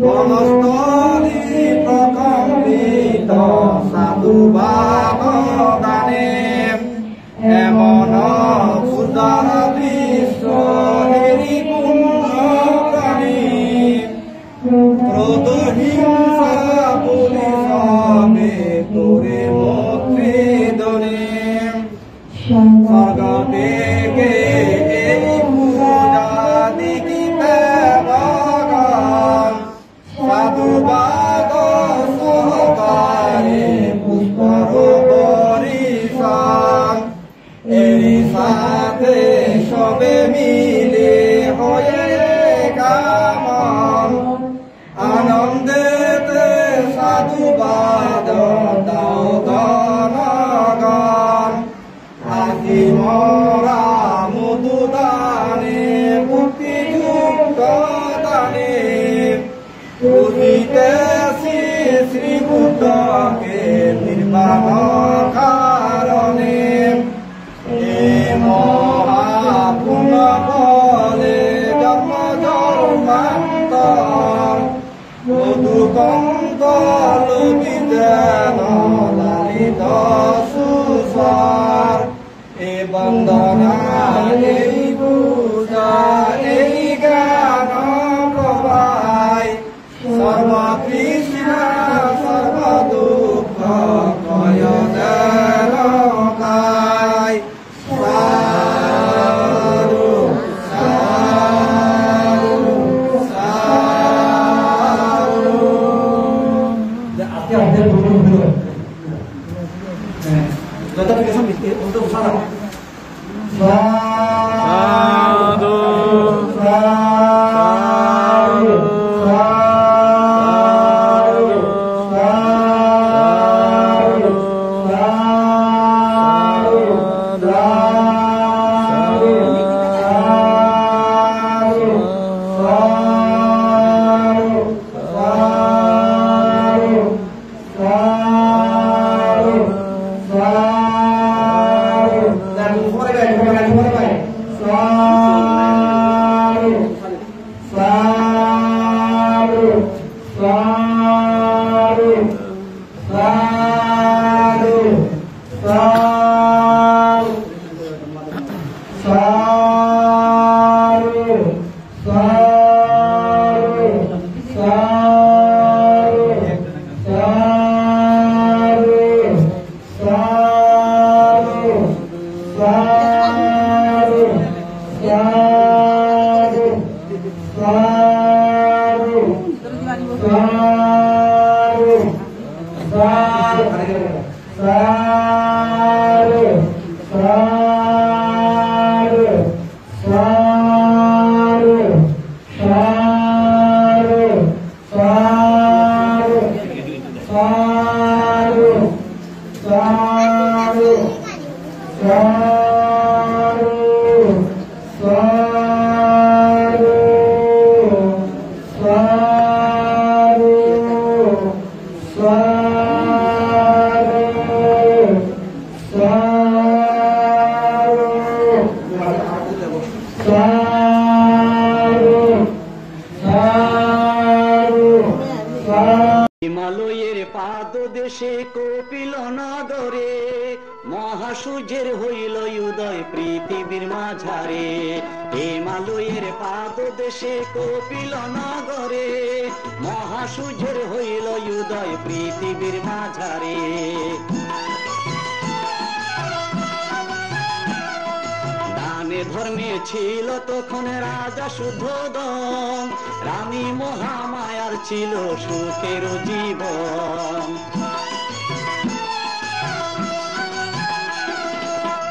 বনস্থলী প্রকম্পিত সাধুবাদ দানে এমন উদার দৃশ্য হেরি পূর্ণ প্রাণী ক্রোধহিংসা বলি সবে তোরে মৈত্রীদনে স্বর্গ থেকে এই পূজা দেখিতে ভগবান সাধুবাদ সহকারে পুষ্পর বরিশান এরই সাথে সবে মিলে হয়ে কামন আনন্দেতে সাধুবাদ দাও ধনগণ আকি মরা মধুদানে মুক্তিযুক্ত দানে বুঝিতেছি শ্রীবুদ্ধকে নির্বাণ কারণে এ মহাপুণ্য বলে জন্ম জন্মান্তর মধুকন্ত লোকিতেন লালিত সুস্বর এ বন্দনা এই পূজা এই গান প্রভায় সর্বতৃষ্ণা সর্বদুঃখ ক্ষয় যেন কায় সাধু সাধু সাধু notification untuk salam. Sadu, sadu, sadu, sadu, হিমালয়ের পাদদেশে কপিল নগরে মহাসূর্যের হইল উদয় পৃথিবীর মাঝারে। হিমালয়ের পাদদেশে কপিল নগরে মহাসূর্যের হইল উদয় পৃথিবীর মাঝারে। দানে ধর্মে ছিল তখন রাজা শুদ্ধোদন, রানী মহামায়ার ছিল সুখের জীবন।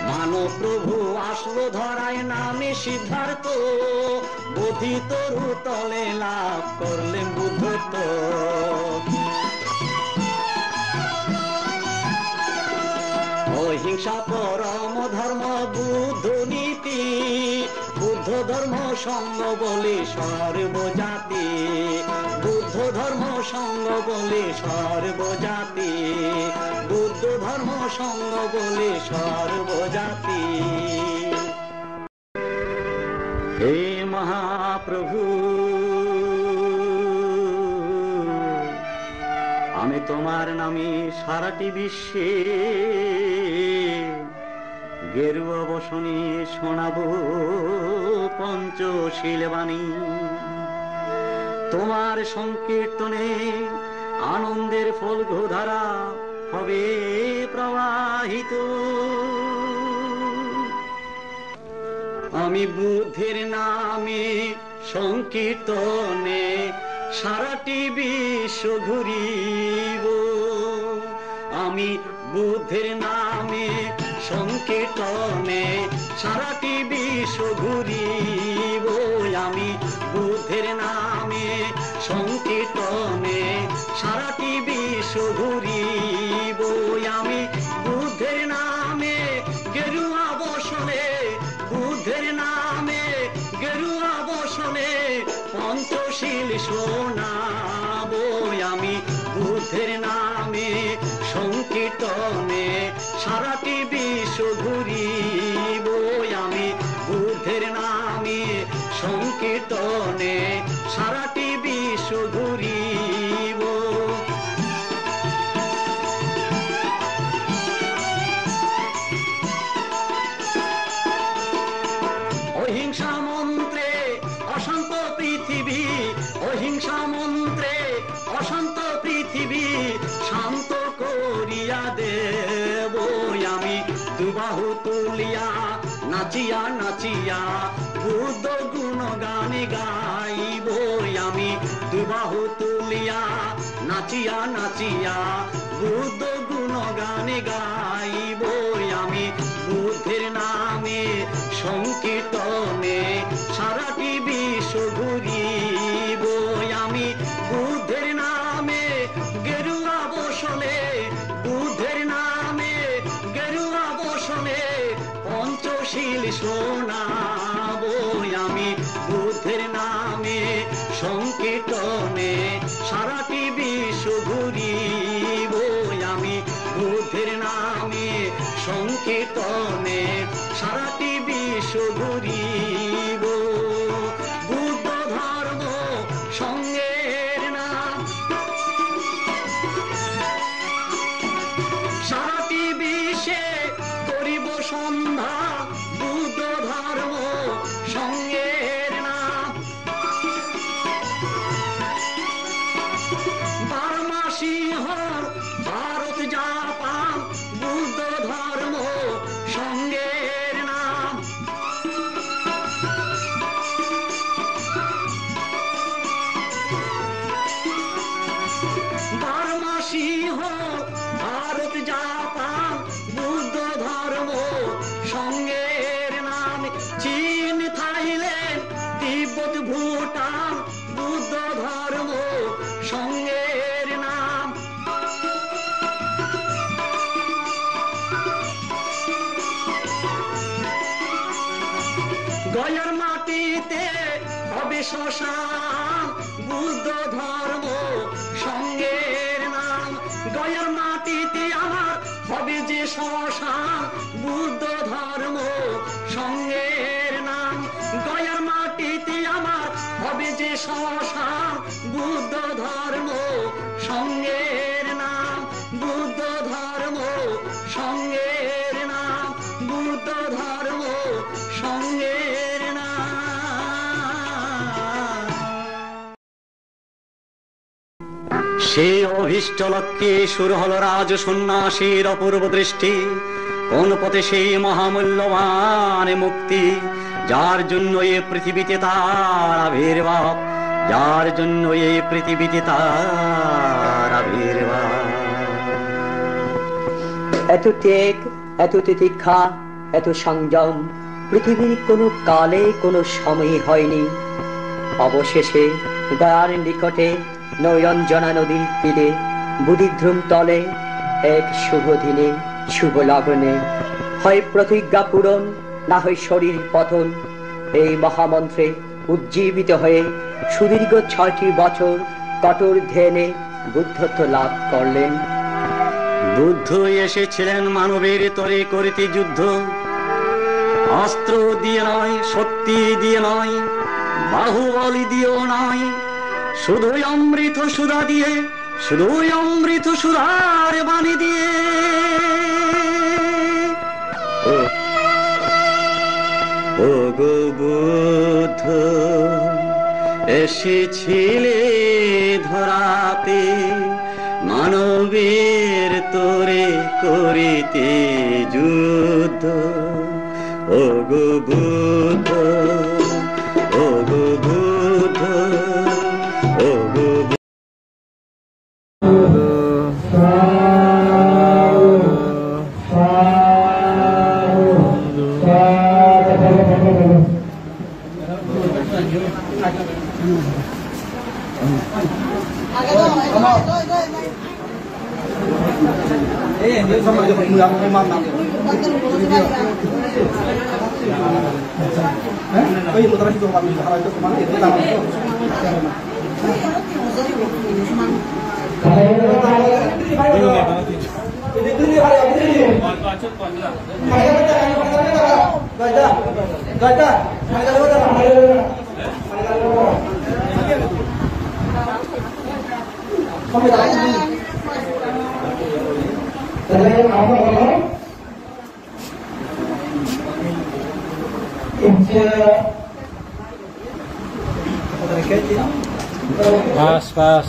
মানব প্রভু আসলো ধরায় নামে সিদ্ধার্থ, বোধি তরু তলে লাভ করলেন বুদ্ধত্ব। অহিংসা পরম ধর্ম বুদ্ধ নীতি, বুদ্ধ ধর্ম সঙ্গ বলে সর্বজাতি, বুদ্ধ ধর্ম সঙ্গ বলে সর্বজাতি, বুদ্ধ ধর্ম সঙ্গ বলে সর্বজাতি। হে মহাপ্রভু আমি তোমার নামে সারাটি বিশ্বে গেরুয়া বসনে শোনাবো পঞ্চশীল বাণী। তোমার সংকীর্তনে আনন্দের ফল্গুধারা হবে প্রবাহিত। আমি বুদ্ধের নামে সংকীর্তনে সারাটি বিশ্ব ঘুরিব। আমি বুদ্ধের নামে সংকীর্তনে সারাটি বিশ্ব ঘুরিব। আমি বুদ্ধের নামে সংকীর্তনে সারাটি বিশ্ব ঘুরিব। আমি বুদ্ধের নামে গেরুয়া বসনে, বুদ্ধের নামে গেরুয়া বসনে পঞ্চশীল শোনাবো। আমি বুদ্ধের নামে সংকীর্তনে সারাটি বিশ্ব ঘুরিব। আমি বুদ্ধের নামে সংকীর্তনে সারাটি বিশ্ব ঘুরিব। অহিংসা মন্ত্রে অশান্ত পৃথিবী, অহিংসা মন্ত্রে অশান্ত পৃথিবী শান্ত করিয়া দেব। আমি দুবাহু তুলিয়া নাচিয়া নাচিয়া বুদ্ধ গুণগান গাইব। আমি দুবাহু তুলিয়া নাচিয়া নাচিয়া বুদ্ধ গুণগান গাইব। আমি বুদ্ধের নামে সংকীর্তনে সারাটি বিশ্ব ঘুরিব। আমি বুদ্ধের নামে গেরুয়া বসনে, বুদ্ধের নামে গেরুয়া বসনে পঞ্চশীল শোনাবো। আমি বুদ্ধের নামে সংকীর্তনে সারাটি বিশ্ব ঘুরিব। আমি বুদ্ধের নামে সংকীর্তনে সারাটি বিশ্ব ঘুরিব। বুদ্ধ ধর্ম সঙ্গের নাম সারাটি বিশ্বে করিব সন্ধ্যা। বুদ্ধ ধর্ম সঙ্গের নাম বার্মা সিংহ ভারত জাপান বুদ্ধ ধর্ম সঙ্গের নাম। বার্মা সিংহ ভারত জাপান বুদ্ধ ধর্ম সঙ্গের নাম। চীন থাইল্যান্ড তিব্বত ভুটান বুদ্ধ ধর্ম সঙ্গের নাম। গয়ার মাটিতে হবে শ্মশান বুদ্ধ ধর্ম সঙ্গের নাম। গয়ার মাটিতে আমার হবে যে শ্মশান বুদ্ধ ধর্ম সঙ্গের নাম। গয়ার মাটিতে আমার হবে যে শ্মশান বুদ্ধ ধর্ম সঙ্গের নাম। বুদ্ধ ধর্ম সঙ্গের নাম, বুদ্ধ ধর্ম সঙ্গের নাম। সে অভীষ্ট লক্ষ্যে শুরু হল রাজ সন্ন্যাসীর অপূর্ব দৃষ্টি। কোন পথে সেই মহামূল্যবান মুক্তি যার জন্য এ পৃথিবীতে তার আবির্ভাব, যার জন্য এই পৃথিবীতে তার আবির্ভাব। এত ত্যাগ, এত তিতিক্ষা, এত সংযম পৃথিবীর কোনো কালে কোনো সময়ে হয়নি। অবশেষে গয়ার নিকটে নৈরঞ্জনা নদীর তীরে বুদ্ধিধ্রুম তলে এক শুভ দিনে শুভ লগ্নে হয় প্রতিজ্ঞা পূরণ, না হয় শরীর পতন। এই মহামন্ত্রে উজ্জীবিত হয়ে সুদীর্ঘ ৬টি বছর কঠোর ধ্যানে বুদ্ধত্ব লাভ করলেন। বুদ্ধ এসেছিলেন মানবের তরে করিতে যুদ্ধ। অস্ত্র দিয়ে নয়, শক্তি দিয়ে নয়, বাহুবলী দিয়েও নয়, শুধুই অমৃত সুধা দিয়ে শুধুই অমৃত সুধার বাণী দিয়ে ও গো বুদ্ধ এসেছিলে ধরাতে মানবের তোরে করিতে যুদ্ধ ও গো বুদ্ধ ও গো বুদ্ধ ও গো Ini sama aja yang memang oh iya putar itu kami kalau itu kemana itu tahu ini Pas.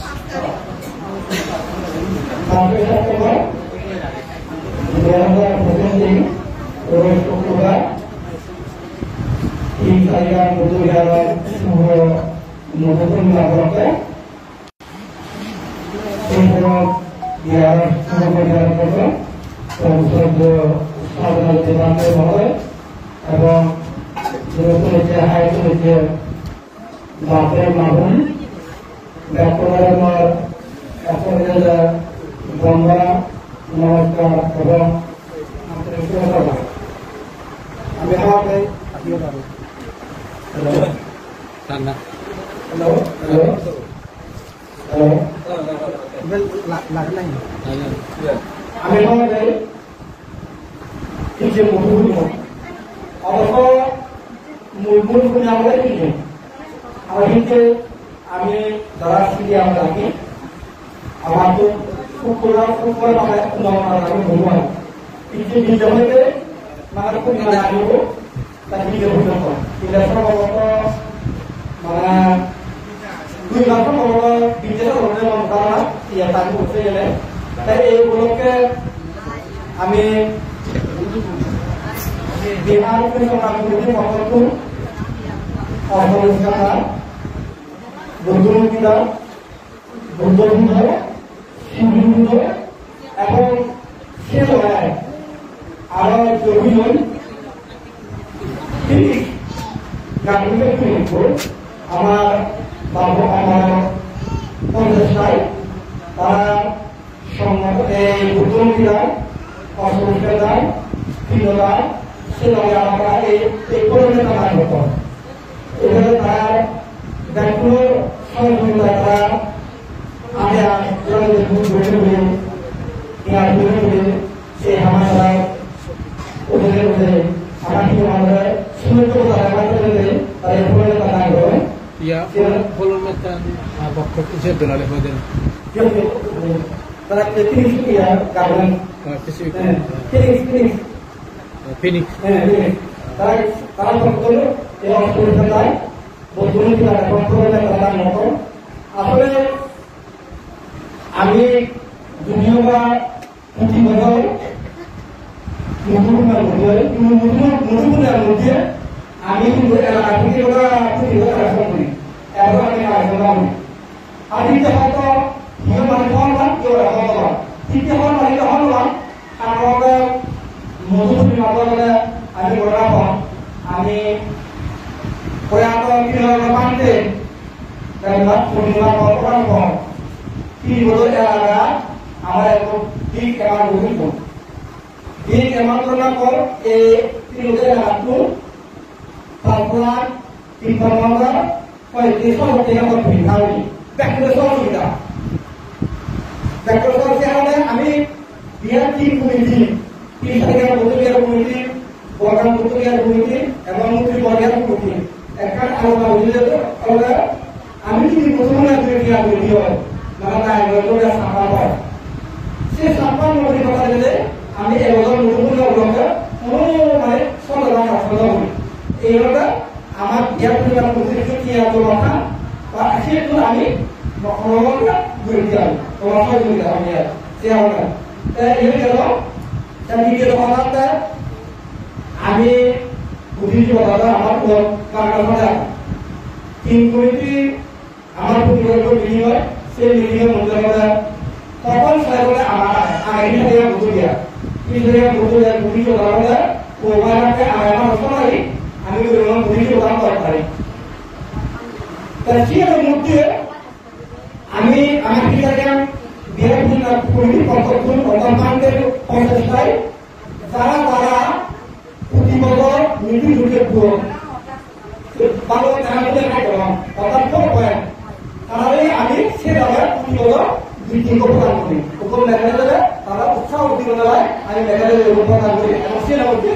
মানে নাইগরে সাফা হয় সে সাফা নদী কথা দিলে আমি এবছর নতুন উপলক্ষে কোনো মানে সচেতন আসলে করি এইভাবে আমার বিয়ার পরিমাণ প্রতিনিধি কি এত কথা বা সেগুলো আমি মহানগরটা ঘুরে দিলাম তোমার সহযোগিতা আমি সে হবে এই গেল দ্বিতীয় কথা আমি বুঝিয়েছি কথা আমার কারখানা তিন কমিটি আমার প্রতিবন্ধ মিটিং হয় সেই মিটিং এর মধ্যে তখন সবাই আমার আগে থেকে বুঝে দেওয়া কিন্তু বুঝে দেওয়া বুঝিয়ে কথা ওভারকে আমার সময় আমি বুঝিয়ে কথা করতে পারি তার সেই মধ্যে আমি আমার পিতাকে বিয়ের দিন কমিটি কর্তব্য অন্তর্মানদের প্রচেষ্টায় যারা তারা প্রতি বছর মিটিং ঢুকে ভালো জানাতে করলাম অর্থাৎ করেন তাহলে আমি সে জায়গায় প্রতি বছর মিটিং প্রদান করি ওপর লেখা যাবে তারা উৎসাহ উদ্দীপনায় আমি লেখা যাবে প্রদান করি এবং সে মধ্যে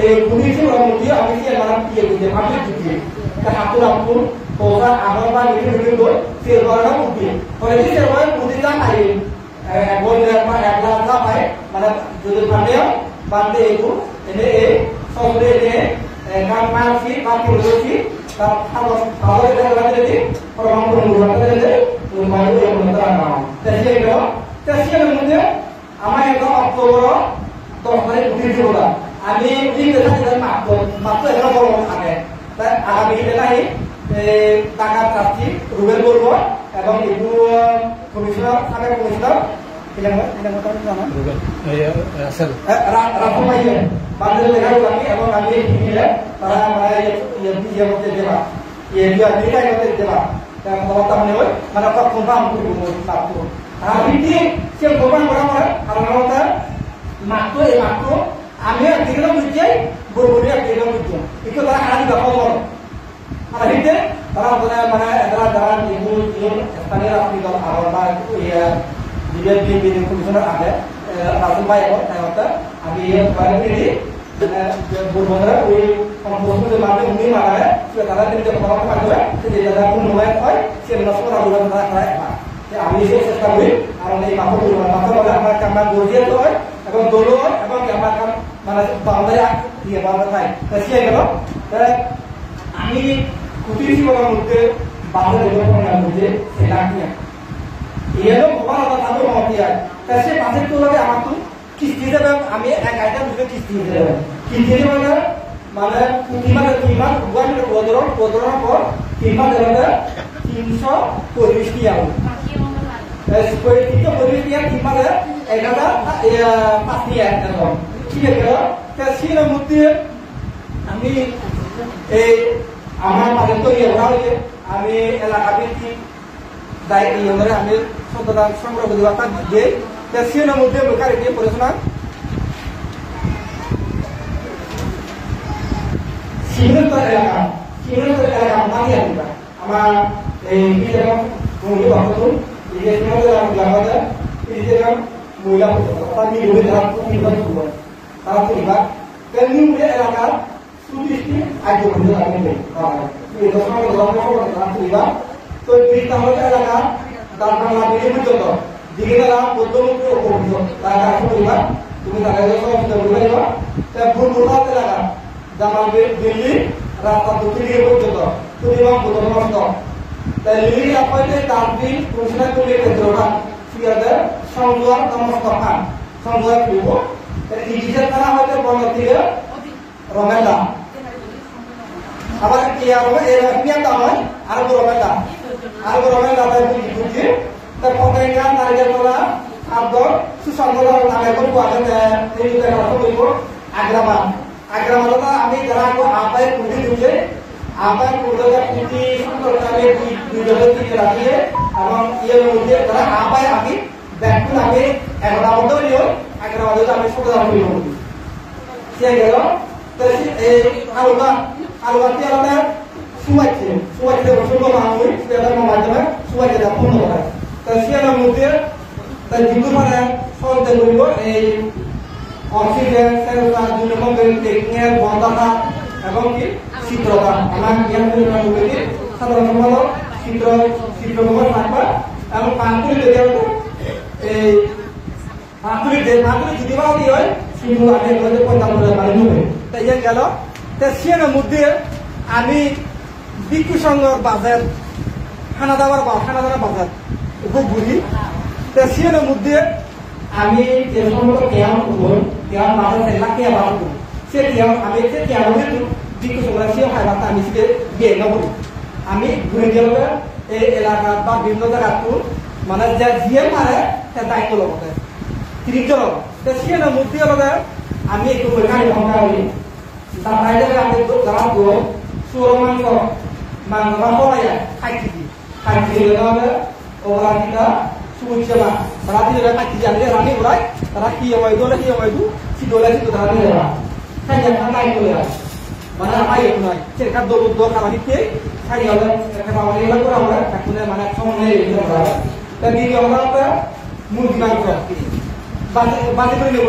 এই পুলিশের মধ্যে আমি সে নাম দিয়ে দিতে আমি দিচ্ছি হাতুর আপুর ওরা আমার বা মিটিং মিটিং করে সে ধরনের উঠি ফলে সে হয় প্রতিটা নাই বললে বা এক লাখ পায় মানে যদি পাবে বাদে একটু এনে এই সবরে এনে কাম মাছি বা পুরোছি তার ভালো লাগে দিই প্রমাণ করে দিলে মানে এই মন্ত্র নাও তাই গেল তাই মধ্যে আমার একটা অক্টোবর 10 তারিখ উঠেছিল আমি এই কথা মাত্র এটা বড় আগে তাই আগামী দিনে টাকা চাচ্ছি রুবেল বলব এবং একটু কমিশনার সাবেক কমিশনার বান্ধব লেখা আমি এবং আমি মিলে তারা দেবা দেবা মানে মানে কনফার্ম করবো আমি সে প্রমাণ করা পরে সাধারণত মাত্র এই মাত্র আমি একদিকে বুঝছি বড়বড়ি একদিকে বুঝছি একটু তারা হারানি ব্যাপার করো আর হিতে তারা মানে যারা স্থানীয় রাজনীতি দল আবার বা বিজেপি কমিশনার আছে রাজু ভাই আমি বন্ধুরা ওই বন্ধুদের মাধ্যমে উনি মানায় তারা কিন্তু কথা পারবে যারা কোন মোবাইল হয় সে নষ্ট করা হবে আমি সেই চেষ্টা করি কারণ এই মাথা বলে আমার ক্যামেরা গড়িয়ে হয় এবং দৌড় হয় এবং ক্যামেরা মানে বাউন্ডারি দিয়ে বাউন্ডারি খাই সে গেল আমি কুটির জীবনের মধ্যে বাউন্ডারি ডেভেলপমেন্টের মধ্যে সেটা নিয়ে এলো ভগবান আবার তাদের মতে হয় তা সে পাশের তোলাকে আমার তো কিস্তি দেবে আমি এক আইটা দুটো কিস্তি দিতে দেবে কিস্তি দেবে মানে কিমান প্রদরণ পর কিমান দেবে 340 টিয়া পরিবেশ টিয়া কিমান 1005 টিয়া এরকম ঠিক আছে তা সেই মধ্যে আমি এই আমার পাশের তো ইয়ে আমি এলাকা ভিত্তিক দায়িত্ব ধরে আমি সততা সংগ্রহ দিবাটা দিয়ে সেটার মধ্যে বেকার দিয়ে পড়াশোনা সিংহস্তর এলাকা মানি আসবা আমার এই মহিলা বাসন মহিলা তারা পরিবার তেমনি এলাকার সুদৃষ্টি আগে পরিবার তো এলাকা তার বাংলা মিডিয়াম পর্যন্ত দিকে গেলা মধ্যমুখী উপভোগ তারা পরিবার তুমি তাকে ভুলভুল এলাকা জামা দিল্লি রাস্তা দক্ষিণ দিকে পর্যন্ত পরিবার প্রথমস্ত তাই লিলি আপনাকে তারবিল ঘোষণা করে কেন্দ্রটা ঠিক আছে সংযোগ নমস্কার সংযোগ করব ইজিজের তারা হয়তো বন্ধ থেকে রমেলা আবার কি আর এরকম হয় আর রমেলা আর রমেলা তাই বুঝি তার পকেটটা নারকেল তোলা খাদ্য সুসংগত নারকেল পাওয়া এই কথা বলবো আগ্রামান আগ্রামানটা আমি যারা আপায় পুঁজি দিচ্ছে আপায় পুরোটা পুঁজি সুন্দরভাবে দুই দিকে রাখিয়ে এবং ইয়ের মধ্যে যারা আপায় আমি ব্যাগগুলো আমি একটা মধ্যে নিও আগ্রামানটা আমি সুন্দর হইব সে গেল এই আলুবাতি আলাদা সুমাইছে সুন্দর মানুষ সেটার মাধ্যমে সুমাইছে পূর্ণ হয় তা সেটার মধ্যে তাই কিন্তু মানে সন্দেহ করব এই অক্সিজেন সেলফার দুই রকম টেকনিক বন্ধাটা এবং কি চিত্রতা আমার জ্ঞান সাধারণত চিত্রকর্ম থাকবা এবং পাঁচগুলি লেগে এই পাঁচগুলি যদি বা কি হয় কিন্তু আগে 45 মানে নেবে তাই গেল সিয়ানের মধ্যে আমি বিক্ষু সংঘর বাজার খানা দাবার বাজার খুব বুঝি সিয়ানের মধ্যে আমি যে সমস্ত কেয়াম করবো কেয়াম বাজার সেগুলা কেয়া বাজার করবো সে কেয়াম আমি যে কেয়াম বিক্ষু সংঘ সে খাইবারটা আমি সেটা বিয়ে না বলি আমি ঘুরে গেলে এই এলাকা বা বিভিন্ন জায়গা মানে যে যিয়ে পারে সে দায়িত্ব লব 30 জন সিয়ানের মধ্যে আমি একটু পরীক্ষা সংখ্যা হই তার বাইরে আমি যারা গো সুর মাংস মাংস হলাই খাইছি হবে ওরা কিনা সুবিচারা তারা দিলে খাইছি আমি রানি উড়াই তারা কি হয় দোলে কি দোলে তারা নিয়ে খাই নাই করে মানে আই নয় সেখানে দৌড় কারণে খাই হবে একটা অনেক করে আমরা এখন মানে সমন্বয় তা দিয়ে আমরা মুরগি মাংস বাজি করে নেব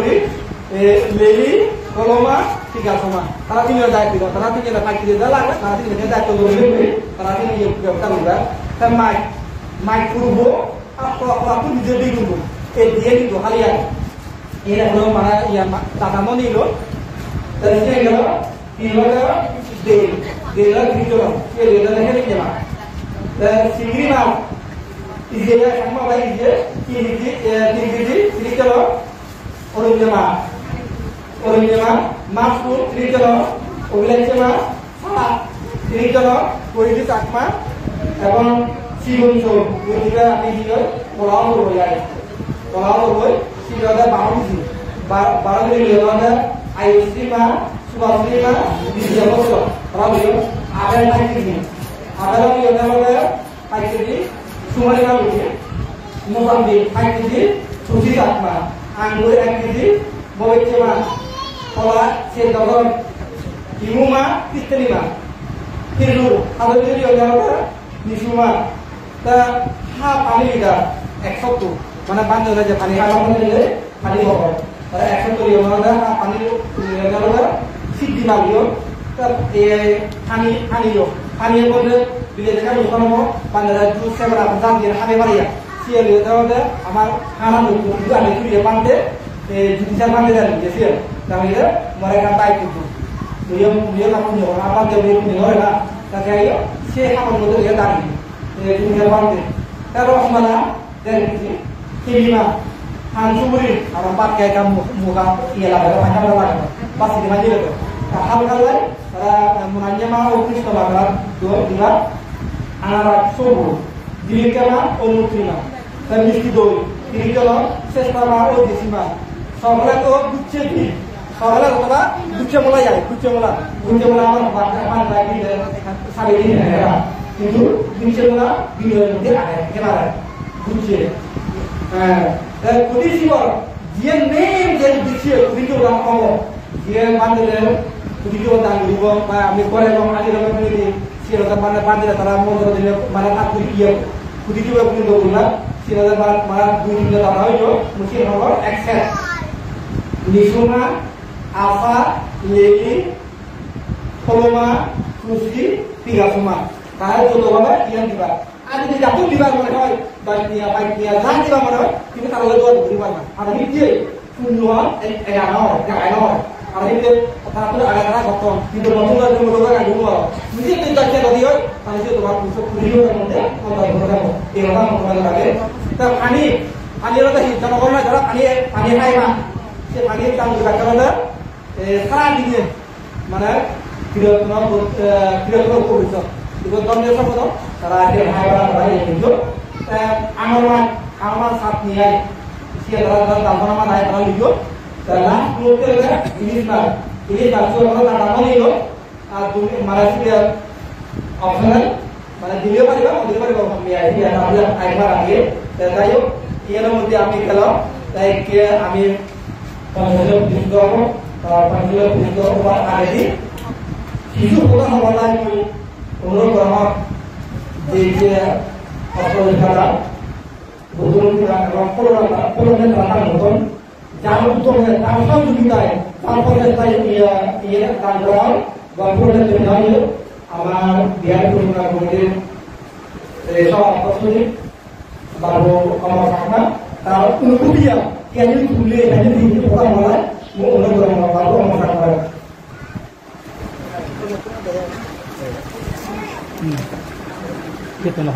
লেলি কলমা ঠিক আছে তারা তিনজন দায়িত্ব দিল তারা তিনজন পাখি দিয়ে লাগবে তারা তিনজন দায়িত্ব দেবে তারা তিনজন ব্যবস্থা করবে তা মাইক করবো আপনি নিজে দিয়ে করবো এই দিয়ে কিন্তু হালিয়া এরা হলো মানে দাদামো নিল সে গেল কি হলো দেল ভিতর সে দেল দেখে দেখে না সিঙ্গি মাছ ইজে একমা ভাই ইজে কি কেজি সিঙ্গি চলো অরুণজমা মাছপুর 30 জন অভিলাষমা 30 জন পরিচিত আত্মা এবং শিবঞ্চ গতিকে আমি কি হয় পড়াও করবো যায় পড়াও করবো শিবরাজা 12 কেজি 12 কেজি লেবাদা আয়ুশ্রী মা সুভাশ্রী মা বিজয় বছর তারা বলল আড়াই 5 কেজি আড়াই কেজি 5 কেজি সুমারি মা বলছে মোসাম্বি 5 কেজি সুজিত আত্মা আঙ্গুর 1 কেজি বৈচমা কলা সে দগর ইমুমা তিস্তেলিমা তিরু হালুরি ওজারা নিসুমা তা হা পানি লিটার 170 মানে বান্ধে যে পানি হালা দিলে পানি হবে তারা 170 ওজারা পানি ওজারা সিদ্ধি মালিও তা পানির মধ্যে দিলে দেখা মুখানো বান্ধে জুস সেবরা জান দিয়ে হাবে মারিয়া সিয়ে লিয়ে দাও আমার হানা দুটো আমি তুই বান্ধে judicial mandi dan judicial kami itu mereka baik itu dia lakukan orang apa dia punya orang lah tapi ayo siapa pun itu dia tadi judicial mandi terus mana dari kelima hansumuri orang pakai kamu muka ialah macam apa pasti dimaju itu hal kalau menanya mau office kalau dua anak subuh dilihatnya umutrina dan mesti doi dilihatnya sesama odisima সকালে তো গুচ্ছে দিই সকালে ওরা গুচ্ছে মোলা যায় গুচ্ছে মোলা আমার বাইরে সাড়ে দিন কিন্তু গুচ্ছে মোলা বিয়ের মধ্যে আগে এবার গুচ্ছে কুটি শিবর যে মেন যে দিচ্ছে কুটিকে ওরা কম যে বান্ধলে কুটিকে দান দিব বা আমি করে এবং আগে রকম দিই সে ওরা বান্ধলে তারা মন্ত্র দিলে মানে তার কুটিকে কুটিকে কুটি দেবো না সে ওদের মানে 2 দিন তারা হইতো মুখে হলো access Nisuma, Alfa, Leli, Koloma, Kusi, 3 semua. Kalau itu apa? Yang tiba. Ada di jatuh tiba mana? Baiknya, jangan tiba mana? Kita taruh dua di mana? Ada di dia, kunjungan, enggak. Ada di dia, satu ada gotong. Itu gotong ada kan dua. Mungkin kita cek tadi, tadi itu tempat pusat video yang ada, kontak. Ini orang mau lagi. Tapi ani ada sih, jangan orang jarak ani hai mah. সে পানি কাম করা কারণে সারা দিনে মানে কিরকম করেছ এবার দণ্ডীয় সম্পদ তারা ভাই কিন্তু আমার সাথ নিয়ে সে তারা দামনা নাই তারা লিখো তারা ইলিশ মাছ দাম নিল আর তুমি মারাসি অপশনাল মানে দিলেও পারিবা দিতে পারিবা আইবার আগে যাই হোক এর মধ্যে আমি খেলাম তাই আমি Panjang pintu ada di itu bukan hal lain menurut bahwa dia apa sekarang betul tidak perlu terangkan betul jangan betul langsung juga tanpa saya ia tanggal walaupun terjadi amal biar pun kemudian resor apa sih baru kalau sama kalau untuk dia yang ini tulis yang ini orang mulai mau orang baru orang sama gitu lah.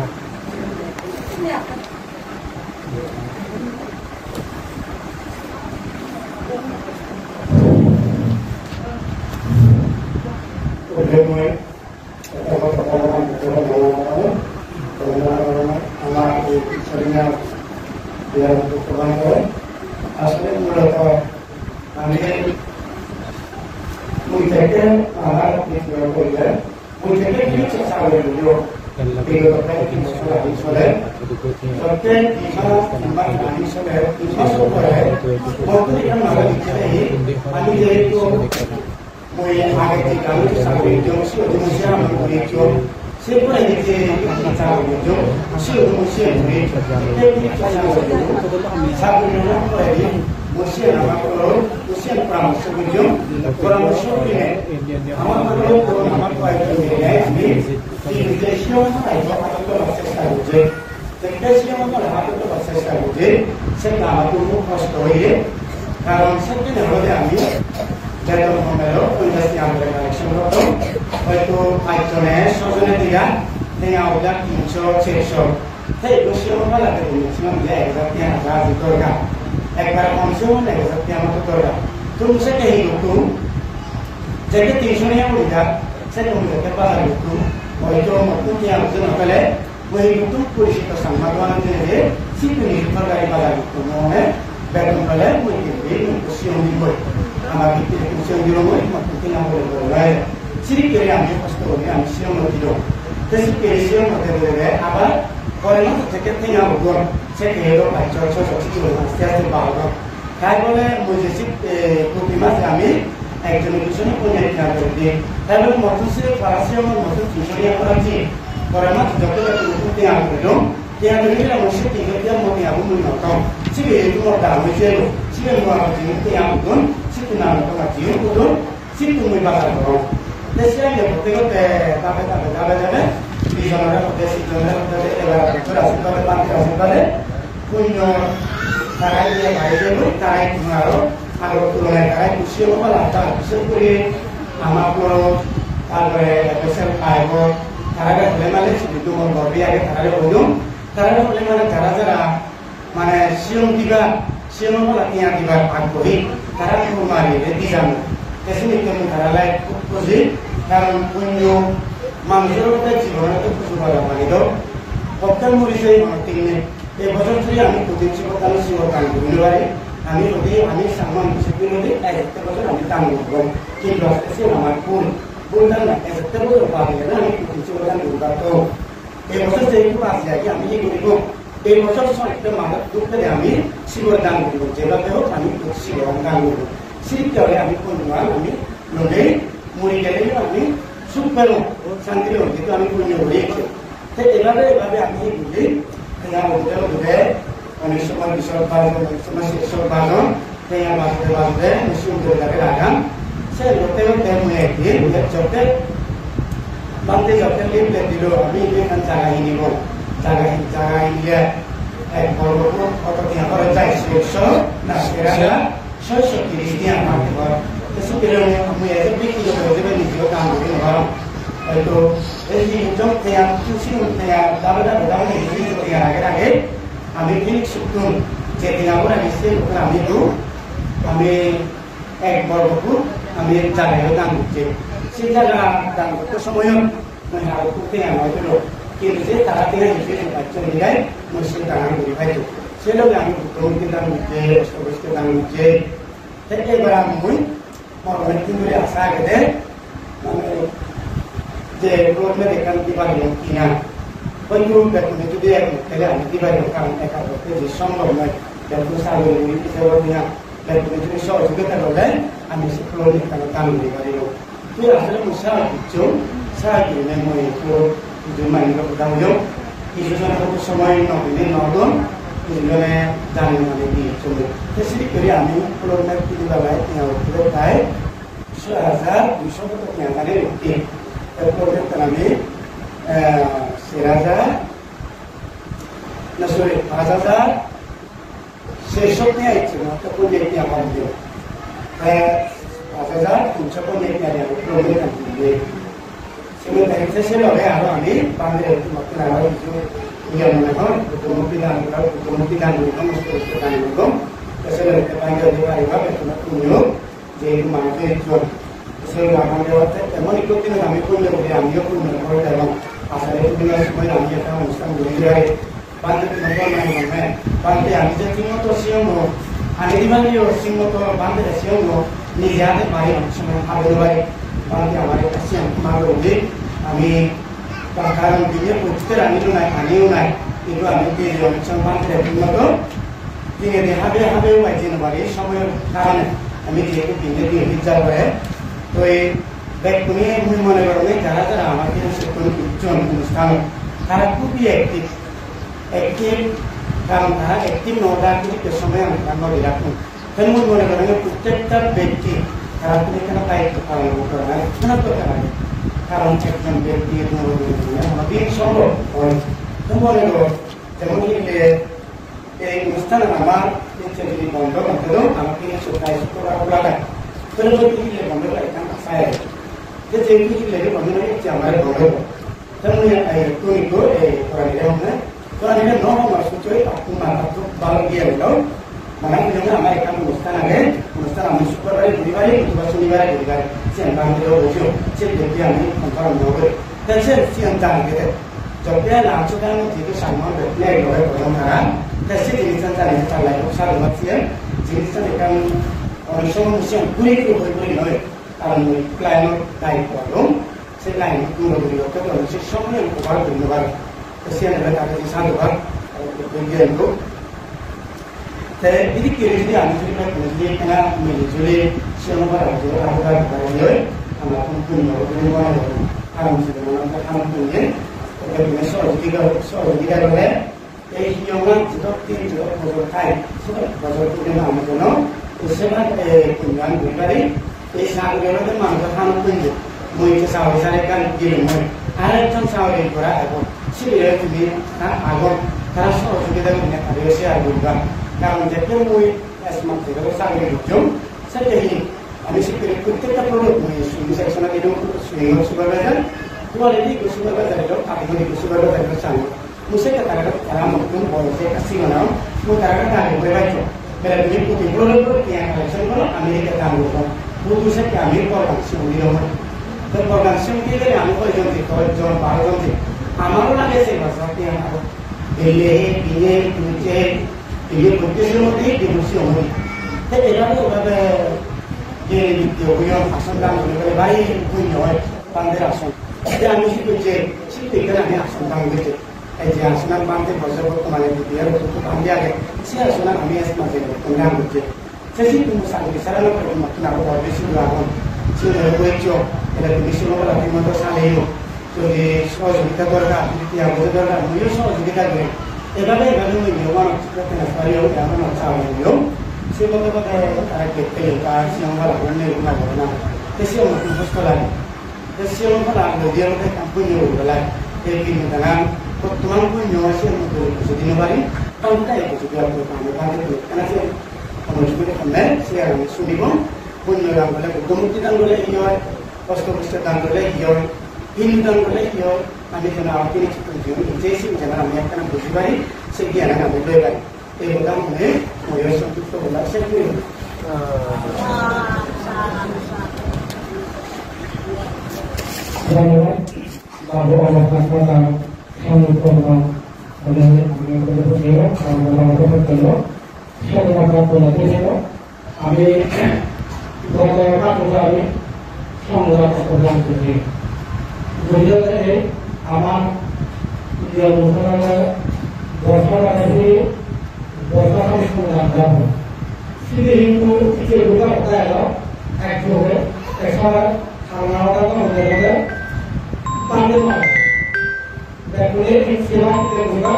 না sorry 5000 nya itu atau punya apa dia 5300 punya dia problem kan dia sebenarnya saya selalu ada kami pandai waktu lalu itu dia mengenal kemudian mesti itu saya panggil dia juga itu punya jadi mana itu saya akan lewat emang ikutin kami punya dia punya kalau dalam asal itu dengan semua kami akan mesti menjadi bantu teman-teman bantu yang jadi motor siapa ane di mana yo sing motor bantu siapa ni jadi baik semua ada baik bantu yang baik kasihan malu ni kami perkara dia putar ane itu naik itu ane di yo semua bantu dari motor dia habe wajib bari semua karena kami dia itu jaga तो ये back Pune मुझे मन करो नहीं जरा जरा हमारे यहाँ से कोई जोन मुस्कान कारण को भी एक्टिव काम था एक्टिव नोटा के समय हम काम कर रहा हूँ फिर मुझे मन करो नहीं प्रत्येक व्यक्ति कारण को लेकर टाइप काम करना है कितना तो करना है कारण चेकन व्यक्ति तो हम भी सोलो और तुम बोले तो जब मुझे ये मुस्कान हमार ये चीज़ बंद कर दो हम भी सुधार सुधार कर Kalau kita bangga ikan saya, jadi kita lagi bangga jangan bangga. Tapi yang itu orang dia orang dia normal masuk cuy, aku tu baru dia betul. Mana kita nak Amerika mustan masuk pergi dibalik, itu masuk dibalik. Siapa bangga dia bocor, siapa dia ni orang bangga. Dan siapa jangan kita. Jika langsung kan itu sama betul, orang orang. Dan siapa jenis jangan kita lagi usah buat siapa jenis kan orang semua kulit itu boleh kalau climate naik volume, selain itu boleh kalau semua yang kuat benar, kesian mereka di sana kan, bagian itu. Jadi kiri dia ambil jadi kena menjual semua barang apa barang anak pun punya alam sebenarnya alam punya, tapi soal tiga boleh. Yang tidak boleh kai, sebab punya nama itu. उससे बाद कुंजान गुरुवारी ये साल के बाद मांगता था ना कुंज मुझे के सावरी सारे का गिर मुझे आरे चंद सावरी करा है वो सिर्फ तुम्हें ना आगो karena soal kita punya karya juga karena jadi मुझे ऐसा मत करो सारे लोग saya jadi kami sekitar kita perlu muncul seksama itu swing supervisor quality supervisor itu category supervisor itu sama musim kata karena mungkin boleh kasih mana mungkin karena kami berbaca Pero ini putih produk yang collection kalau Amerika tamu itu, butuh saya kami produksi di rumah. Dan produksi kita kami produksi kalau jual barang itu, amaru lagi sih bahasa yang apa, beli, ini putih semua di musim ini. Tapi kalau ada jadi video yang asan dan juga baik punya pandai asan. Jadi kami sih kita kami asan dan gitu. Aja asan pandai bahasa kemana dia itu pandai aja. Saya sudah kami asma jadi pengang betul. Saya sih tunggu sampai sekarang kalau makin aku boleh sudah aku sudah buat ada misi orang lagi mau sana itu. Jadi soal kita berada di yang berada, mungkin soal kita ni. Kalau ni orang kita kena sekali orang mana tahu ni. Siapa ada kita yang malah ni rumah mana. Jadi orang tu first lagi. Jadi orang mana dia orang kampung ni orang. Jadi dengan teman pun nyawa sih untuk sedih bari. Kalau kita itu juga kami bantu karena saya juga kami saya suni pun orang boleh kemudian boleh ia posko dan boleh ia ini dan boleh ia kami kena awak ini cukup jadi jangan kami akan berbagi sekian akan berbagi itu kan ini mau yang satu tu boleh sekian bahwa Allah Taala mengumpulkan oleh kami berdua dalam beberapa semua kata itu kami beberapa kali semua kata itu beliau ini aman dia bukan bersama ini bersama dengan sini itu juga ada aktor ekspor kalau orang orang pandai dan boleh istilah juga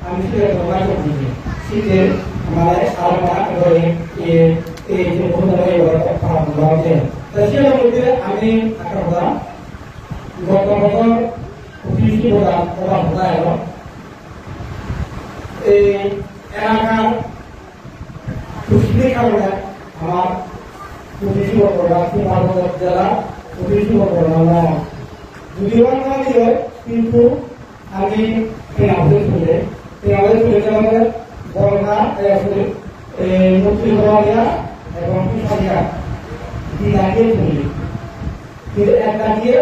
kami sudah berbagai ini. Sini हमारे साल में ये जो बहुत बड़े काम होते हैं तैसे मुझे आगे अकड़ा गोपाल ऑफिस की होता है এই এলাকার কুষ্টির কারণে আমার প্রতিটি জেলা প্রতিটি যদিও হয় কিন্তু আমি আমাদের তুলে আমাদের বড়না মুক্তিগড়িয়া এবং কুষ্টিয়া দিনাকে তুলি কিন্তু একটা দিয়ে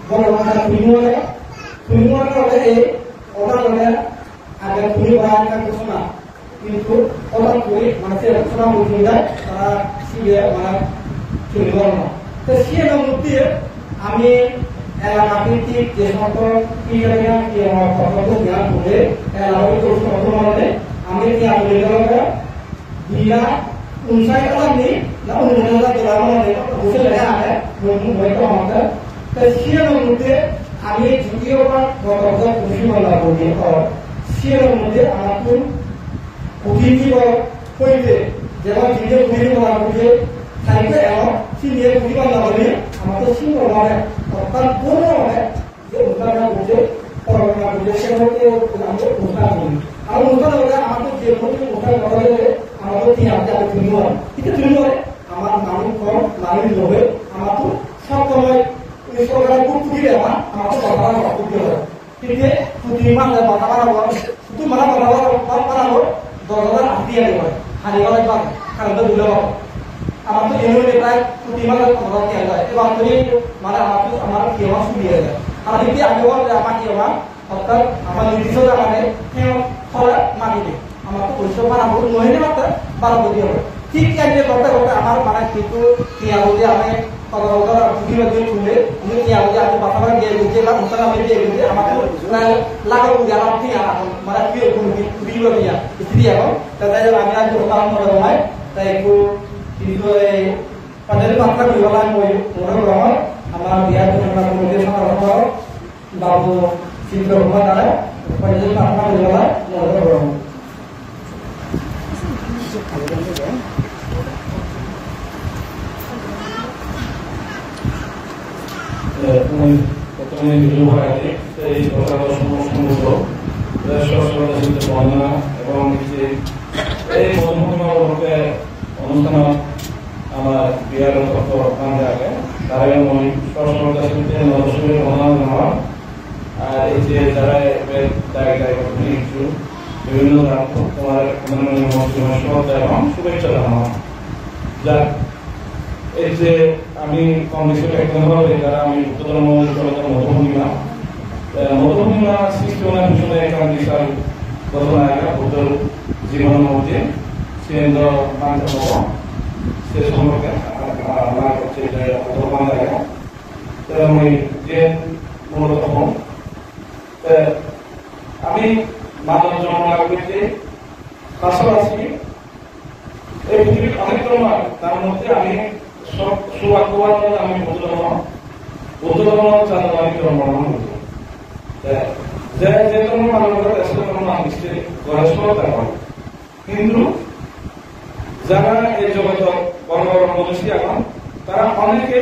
বড় ভাষা তুলিমনে এই ওটা বলে আগে তুলি বাড়ানোর কিছু না কিন্তু ওটা তুলি মানে সে রচনা বুঝে যায় তারা সিয়ে মানে তুলি বড় না তো সিয়ে মধ্যে আমি এলাকা ভিত্তিক যে সমস্ত ক্রিয়া কি আমার কত জ্ঞান করে এলাকায় মানে আমি কি আমি দিয়া উনসাই কালামনি না উনসাই কালামনি বুঝে লাগে আগে বইটা আমাদের তো সিয়ে মধ্যে আমি দ্বিতীয়বার গত খুশি বলা বলি সিয়ে মধ্যে আমার অতিথি হইতে যেমন দিনে খুশি বলা বলছে সাইকে এবং সিনিয়ে খুশি বলা বলি আমাদের সিংহ মানে অর্থাৎ কোনো মানে যে উদাহরণ বলছে পরবর্তী বলছে সেগুলোকে আমাদের ঘোষণা করি আর অনুষ্ঠান হলে আমাদের যে কোনো ঘোষণা করা গেলে আমাদের তিন হাজার তুলি হয় কিন্তু তুলি হয় আমার মানুষ কম মানুষ লোভে আমার তো সব সময় সরকার খুব খুঁজি দেওয়া আমাকে বাধা খুঁজতে হয় কিন্তু প্রতি মাসে বাধা বাড়াবো শুধু মানে বাড়াবো 10,000 দিয়ে দেবো হারিয়ে গেলে কারণ তো ভুলে পাবো আমার তো এমনি প্রায় প্রতি মাসে 15,000 দেওয়া যায় এবং তুমি মানে আমার কেমন সুবিধা যায় আর যদি আগে বলে আমার কেমন অর্থাৎ আমার নির্দিষ্ট জায়গায় ফলে মাটিতে আমার তো পরিশ্রম বাড়াবো নহিলে মাত্র বাড়াবো দিয়ে হবে ঠিক এমনি করতে করতে আমার মানে কিন্তু যদি আমি তুলে আমি বাসা দিয়ে গেছি অনুষ্ঠান আমি দিয়ে গেছি আমাকে লাগাবো আমার ঠিক মানে দিব দিয়া স্থিতি এখন তাই আমি আজ কারণ মনে হয় তাই একটু কিন্তু এই পাঁচের পাঁচটা বিভাগ আমি মনে করলাম আমার বিয়ার বাবু চিন্তা ভাবনা দ্বারা পাঁচের পাঁচটা বিভাগ মনে করলাম প্রথমে ভিডিও বাড়াতে এই কথাটা সম্পূর্ণ বর্ণনা এবং এই মধ্যমকে অনুষ্ঠান আমার বিয়ার তত্ত্ব বান্ধে আগে তারা মই সরকার নদস্যের বর্ণনা হওয়া আর এই যে যারা জায়গায় বিভিন্ন তোমার এবং শুভেচ্ছা জানানো যাক এই যে আমি কম বেশি একদম যারা আমি উত্তরতম মধ্যভূমিমা মধ্যভূমিমা সৃষ্টি হওয়ার পিছনে একটা বিশাল ঘটনা বুদ্ধর জীবনের মধ্যে সুরেন্দ্র বান্ধব সে সম্পর্কে আমার হচ্ছে যে অবদান দেখা আমি যে মূলত আমি মানব জন্ম লাভ করতে পাশাপাশি এই পৃথিবীর অনেক ধর্ম তার মধ্যে আমি সব সুভাগ্যবান আমি বৌদ্ধ ধর্ম চাঁদাবাদী ধর্ম গ্রহণ করব যে ধর্ম পালন করে সে ধর্ম নিশ্চয়ই গড়াশোনা হয় কিন্তু যারা এই জগৎ বড় বড় মনীষী এখন তারা অনেকে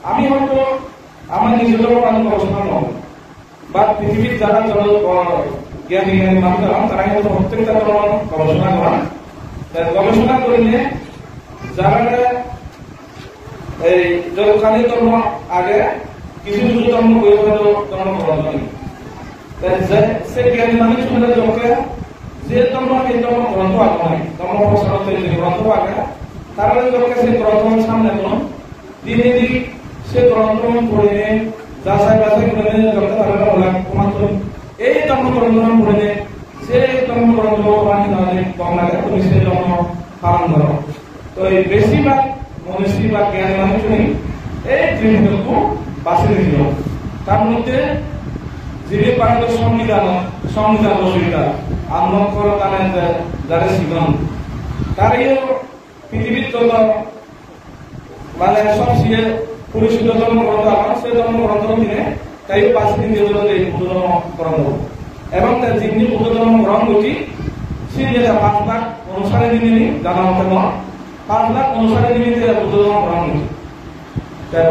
আমি হয়তো আমার নিজের ধর্ম পালন গবেষণা নয় বা পৃথিবীর যারা জ্ঞানী জ্ঞানী মানুষ তারা হয়তো প্রত্যেকটা ধর্ম গবেষণা করেন গবেষণা করিলে যারা এই যতখানি ধর্ম আগে কিছু কিছু ধর্ম ধর্ম গ্রহণ করি সে জ্ঞানী মানুষ শুনে লোকে যে ধর্ম এই ধর্ম গ্রন্থ আগে নাই ধর্ম প্রসার গ্রন্থ আগে তারপরে লোকে সেই গ্রন্থ সামনে দিনে দিন সে গ্রন্থ পড়ে যাচাই বাছাই করে লোকে তারা প্রমাণ করুন এই ধর্ম গ্রন্থ পড়ে যে ধর্ম গ্রন্থ পানি তাহলে কম লাগে তুমি সেই ধর্ম পালন করো তো এই বেশিরভাগ মনীষী বা জ্ঞানী মানুষ নেই এই জিনিসগুলো বাঁচে নিল তার মধ্যে যিনি পারত সংবিধান রচয়িতা আম্মকর কানে যারা শিখন তারই পৃথিবীর জন্য মানে সবচেয়ে পরিচিত জন্মগ্রন্থ আমার সেই জন্মগ্রন্থ দিনে তাই 5 দিন দিয়ে এই বুদ্ধ ধর্ম গ্রহণ এবং তার যিনি বুদ্ধ ধর্ম গ্রহণ করছি সে যেটা 5 লাখ অনুসারে দিনে জানা মতো 5 লাখ অনুসারে দিনে বুদ্ধ ধর্ম গ্রহণ করছি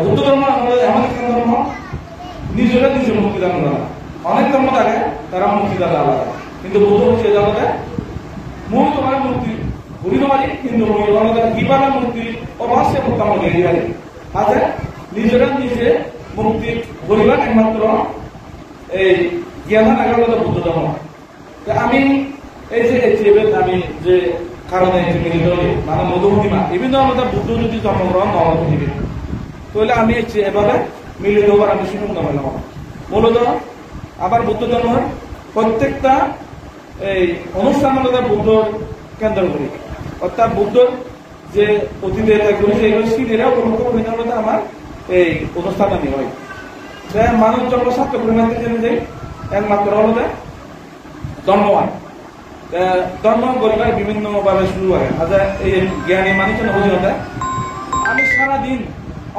বুদ্ধ ধর্ম আমাদের এমন একটা ধর্ম নিজেরা নিজের মুক্তিদান করা অনেক ধর্ম থাকে তারা মুক্তিদাতা আলাদা কিন্তু বুদ্ধ হচ্ছে জগতে মূল তোমার মুক্তি বুঝি তোমারই কিন্তু জগতে কিভাবে মুক্তি অবশ্যই উত্তম গিয়ে আছে নিজেরা নিজে মুক্তি বলিবার একমাত্র এই জ্ঞান আগাল বুদ্ধ ধর্ম। আমি এই যে আমি যে কারণে মিলিত মানে মধুমতিমা বিভিন্ন আমাদের বুদ্ধ যদি জন্মগ্রহণ নবাদ দিবে তাহলে আমি এভাবে মিলিত হবার আমি সুযোগ নবাইলাম। মূলত আবার বুদ্ধ ধর্মের প্রত্যেকটা এই অনুষ্ঠান বুদ্ধ কেন্দ্র করি, অর্থাৎ বুদ্ধ যে অতীতে সিনেরা উপলক্ষ আমার এই অনুষ্ঠান আমি হয় মানুষ জন্ম ছাত্র পরিমাণ জেনে যাই একমাত্র হল ধর্মবান ধর্ম গরিবার বিভিন্ন ভাবে শুরু হয়। আচ্ছা এই জ্ঞানী মানুষের অভিজ্ঞতা আমি সারাদিন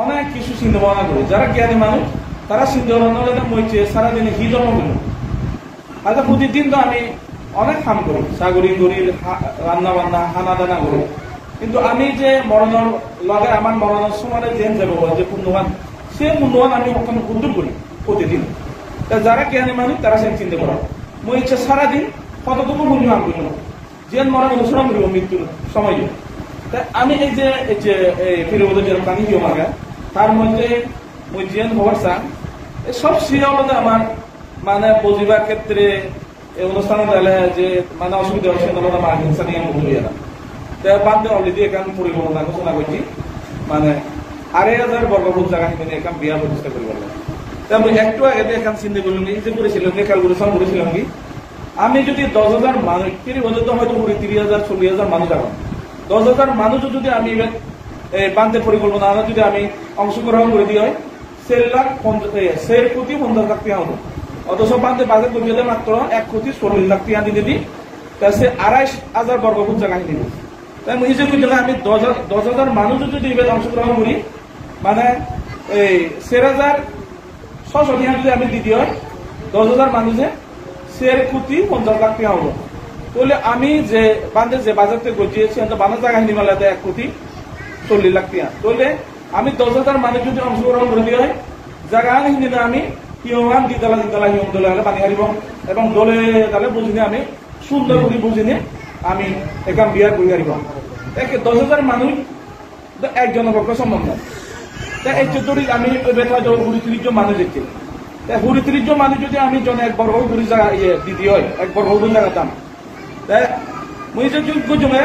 অনেক কিছু চিন্তা ভাবনা করি। যারা জ্ঞানী মানুষ তারা চিন্তা ভাবনা মইছে সারাদিনে কি ধর্ম করি। আচ্ছা প্রতিদিন তো আমি অনেক কাম করি, সাগরি করি, রান্না বান্না হানা দানা করি, কিন্তু আমি যে মরণের লগে আমার মরণের সময় যে যাব যে পুণ্যবান সে পুণ্যবান আমি কখনো উদ্যোগ করি প্রতিদিন। যারা জ্ঞানী মানুষ তারা সে চিন্তা করা মই ইচ্ছা সারাদিন কতটুকু পুণ্য আমি করি যে মরণ অনুসরণ করিব মৃত্যুর সময়। আমি এই যে ফিরোজ যে প্রাণী আমাকে তার মধ্যে ওই জিয়ান হওয়ার চান সব সিরিয়াল আমার মানে বুঝিবার ক্ষেত্রে এই অনুষ্ঠান দিলে যে মানে অসুবিধা হচ্ছে আমার হিংসা নিয়ে বুঝিয়ে না বাদ দিয়ে অলরেডি এখান পরিকল্পনা ঘোষণা করছি মানে 2,500 বর্গফুট জায়গা নিয়ে এখান বিয়া প্রতিষ্ঠা করি বললাম। আমি একটু আগে এখান চিন্তা করলাম এই যে করেছিলাম ক্যালকুলেশন করেছিলাম কি আমি যদি 10,000 মানুষ তিনি বলতে হয়তো 30,000 40,000 মানুষ এখন 10,000 মানুষ যদি আমি বান্ধের পরিকল্পনা যদি আমি অংশগ্রহণ করে দিই হয় 1,50,00,000 টাকা হতো। অথচ বান্ধে বাজেট করতে মাত্র 1,40,00,000 টাকা দিয়ে দিই তা সে 2,500 বর্গফুট জায়গা নিয়ে দিই। তাই আমি হিসেবে করতে আমি 10,000 মানুষ যদি অংশগ্রহণ করি মানে এই 4,600 টাকা যদি আমি দিতে হয় 10,000 মানুষে 1,50,00,000 টাকা হলো। তাহলে আমি যে বান্ধে যে বাজারতে গজিয়েছি বান্ধব জায়গা নিয়ে মেলাতে 1,40,00,000 টাকা। তাহলে আমি 10,000 মানুষ যদি অংশগ্রহণ করে দিয়ে হয় জায়গা নিয়ে আমি হিম দিতলা হিম দলে হলে পানি হারিব এবং দলে তাহলে বুঝিনি আমি সুন্দর করে বুঝিনি আমি এখান বিয়ার করে হারিব। 10,000 মানুষ একজনের পক্ষে সম্ভব নয়। এই চোদ্দটি আমি 30 জন মানুষ দেখছি 30 জন মানুষ যদি আমি জন 1 বর্গ ফুট জায়গা দিদি হয় 1 বর্গ ফুট জায়গা দাম মুই যে জমে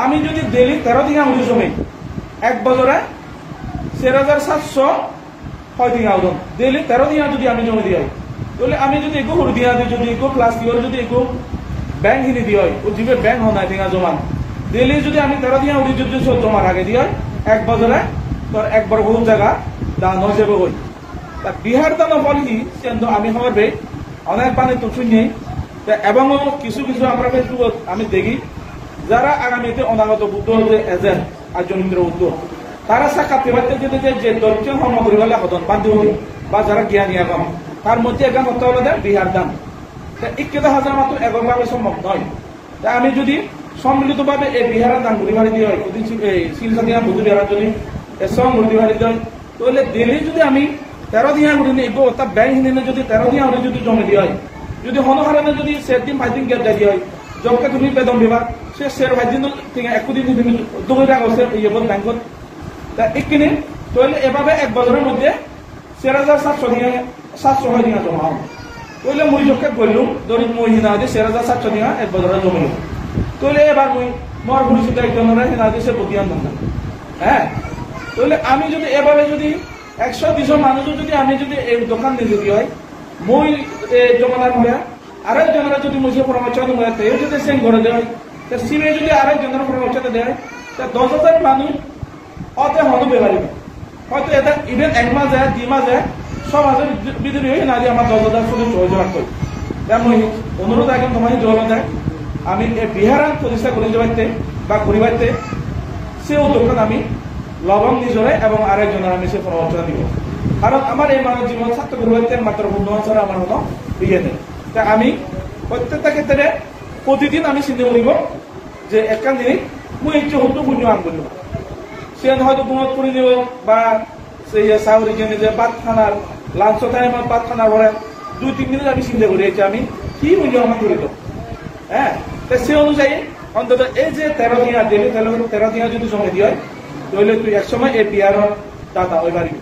আমি যদি ডেলি 13 দিন আমি জমে 1 বছরে 4,700 দিন আউদন ডেলি 13 দিন যদি আমি জমে দিই তাহলে আমি যদি একটু সরু দিয়া দিই যদি একটু প্লাস দিয়ে যদি একটু ব্যাংক কিনে দিই হয় ও জিপে ব্যাংক হয় না টিঙা জমান ডেলি যদি আমি 13 দিন উঠি যদি জমার আগে দিই হয় 1 বছরে তোর 1 বর্গ ফুট জায়গা দান হিসেবে হই। তা বিহার দান বলি কিন্তু আমি হবে অনেক পানি তো শুনি এবং কিছু কিছু আমরা ফেসবুক আমি দেখি যারা আগামীতে অনাগত বুদ্ধ যে এজেন্ট আর জমিন্দ্র উদ্যোগ তারা সাক্ষাৎ পাইতে যে দর্শন ধর্ম করিবালে হতন বান্ধব বা যারা জ্ঞানী এখন তার মধ্যে এখান হতে হলে বিহার দান 21,000 মাত্র এককভাবে সম্ভব নয়। তা আমি যদি সম্মিলিতভাবে এই বিহারের দান ঘুরি ভাড়ি দিয়ে হয় যদি শিলসাদিয়া বুদ্ধ বিহার যদি সং ঘুরি ভাড়ি দিয়ে হয় তাহলে ডেলি যদি আমি 13 দিন ঘুরি নিব অর্থাৎ ব্যাংক হিনে যদি 13 দিন যদি জমে দিয়ে হয় যদি হনহারানে যদি 4 দিন 5 দিন গ্যাপ দিয়ে হয় জবকে তুমি বেতন দিবা সে 4-5 দিন থেকে 1 দিন তুমি 2 টাকা আছে ইয়ে ব্যাংকত তা এখানে তাহলে এভাবে 1 বছরের মধ্যে 4,700 দিন জমা হবে। তাহলে মুই জবকে বললুম ধরি মই হিনা দিয়ে 4,700 দিন 1 বছরে জমা হলো তাহলে এবার মুই মর পরিচিত একজনের হিনা দিয়ে সে প্রতিয়ান না হ্যাঁ। তাহলে আমি যদি এভাবে যদি 100-200 মানুষ যদি আমি যদি এই দোকান দিয়ে যদি হয় মই জমানার মধ্যে আরেকজনের যদি মুঝে পরামর্শ দেয় তেও যদি সেম করে দেয় সিমে যদি আরেকজনের পরামর্শ দেয় 10,000 মানুষ অতে হতো বেবারিব হয়তো এটা ইভেন 1 মাস যায় 2 মাস যায় সমাজের বিধি হয়ে না দিয়ে আমার 10,000 শুধু সহযোগ করি। তেমন অনুরোধ এখন তোমার জল দেয় আমি বিহারান প্রতিষ্ঠা করে যাইতে বা করিবাইতে সে উদ্যোগ আমি লবণ নিজরে এবং আরেকজনের আমি সে পরামর্শ দিব কারণ আমার এই মানব জীবন ছাত্র করিবাইতে মাত্র বন্ধুবান ছাড়া আমার কোনো ইয়ে নেই। তা আমি প্রত্যেকটা ক্ষেত্রে প্রতিদিন আমি চিন্তা করিব যে একখান দিন মুই একটু হতো পুণ্য আন করব সে হয়তো তোমার করে দিব বা সেই চাউরি কিনে যে বাতখানার লাঞ্চ টাইমত বাতখানা ভরে 2-3 মিনিট আমি চিন্তা করি আমি কি মূল্য আমার করিব হ্যাঁ সে অনুযায়ী অন্তত এই যে 13 টিয়া দেবে তাহলে 13 টিয়া যদি জমে দিয়ে তাহলে তুই একসময় এই বিয়ার দাতা ওই পারিব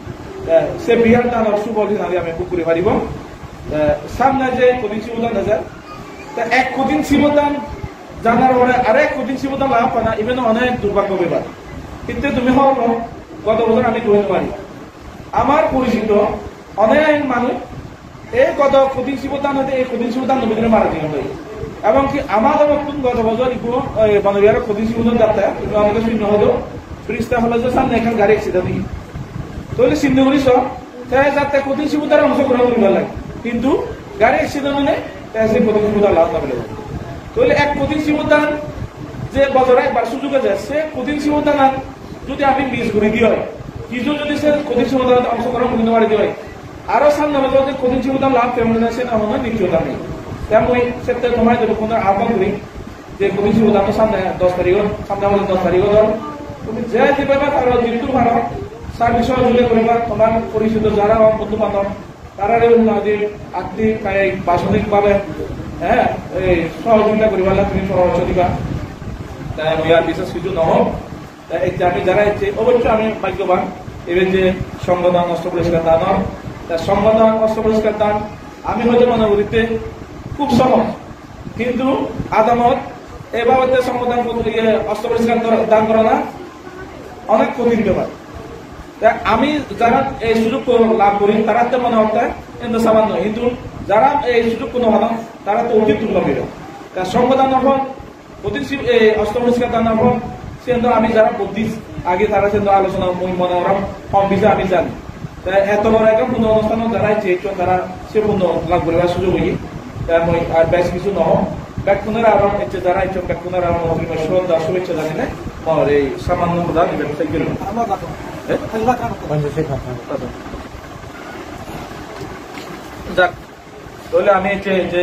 সে বিয়ার দান সুবল আমি পুকুরে পারিব সামনে যে কদিন শিবদান আছে তা এক কদিন শিবদান জানার পরে আরেক কদিন শিবদান লাভ পানা ইভেন অনেক দুর্ভাগ্য ব্যাপার কিন্তু তুমি হল গত বছর আমি কইতে পারি আমার পরিচিত অনেক মানুষ এই গত কদিন শিবদান হতে এই কদিন শিবদান নবীদের মারা দিন হয় এবং কি আমার নতুন গত বছর বনবিহারের কদিন শিবদান যাত্রা আমাদের শূন্য হলো ব্রিজটা হলো যে সামনে এখানে গাড়ি অ্যাক্সিডেন্ট হয়ে তাহলে সিন্ধু করিস যাতে কদিন শিবদার অংশগ্রহণ করিবার লাগে কিন্তু গাড়ি অ্যাক্সিডেন্ট হলে সে কদিন শিবদান লাভ না পেলে তাহলে এক কদিন শিবদান যে বছরে একবার সুযোগ আছে সে কদিন শিবদান যদি আমি মিস করে দিয়ে হয় কিছু যদি সে কদিন শিবদান অংশগ্রহণ করতে পারি দিয়ে হয় আরো সামনে বছর যে কদিন শিবদান লাভ তেমন সে না মনে নিশ্চয়তা নেই তেমন সেটা তোমার যদি কোনো আহ্বান করি যে কদিন শিবদান সামনে 10 তারিখ সামনে আমাদের 10 তারিখ ধর তুমি যে দিবে বা তার যেহেতু ভালো সার্ভিস সহযোগিতা করিবা তোমার পরিচিত যারা বন্ধু বান্ধব তারা আর্থিক বাসনিক ভাবে হ্যাঁ এই সহযোগিতা করিবা তুমি পরামর্শ দিবা তাই আমি আর বিশেষ কিছু নহব আমি যারা ইচ্ছে অবশ্যই আমি ভাগ্যবান এবার যে সংগঠন অস্ত্র পরিষ্কার দান সংগঠন অস্ত্র পরিষ্কার দান আমি হয়তো মনে করিতে খুব সহজ কিন্তু আদালত এই বাবদে সংগঠন অস্ত্র পরিষ্কার দান করা না অনেক কঠিন ব্যাপার আমি যারা এই সুযোগ লাভ করি তারা তো মনে হতে কিন্তু সামান্য কিন্তু যারা এই সুযোগ কোনো হয় তারা তো অতি দুর্লভীর সংগঠন হন প্রতি অস্ত্র পরিষ্কার দান হন সে আমি যারা বুদ্ধিস আগে তারা সে আলোচনা মনে ওরম কম বিষয়ে আমি জানি এত বড় একটা পূর্ণ অনুষ্ঠান যারা চেয়েছেন তারা সে পূর্ণ লাভ করিবার সুযোগ হই মই আর বেশ কিছু নহ ব্যাকুণের আরাম ইচ্ছে যারা ইচ্ছেন ব্যাকুণের আরাম শ্রদ্ধা শুভেচ্ছা জানি না আমার এই সামান্য প্রধান ব্যবসায়িক গেল যাক তাহলে আমি যে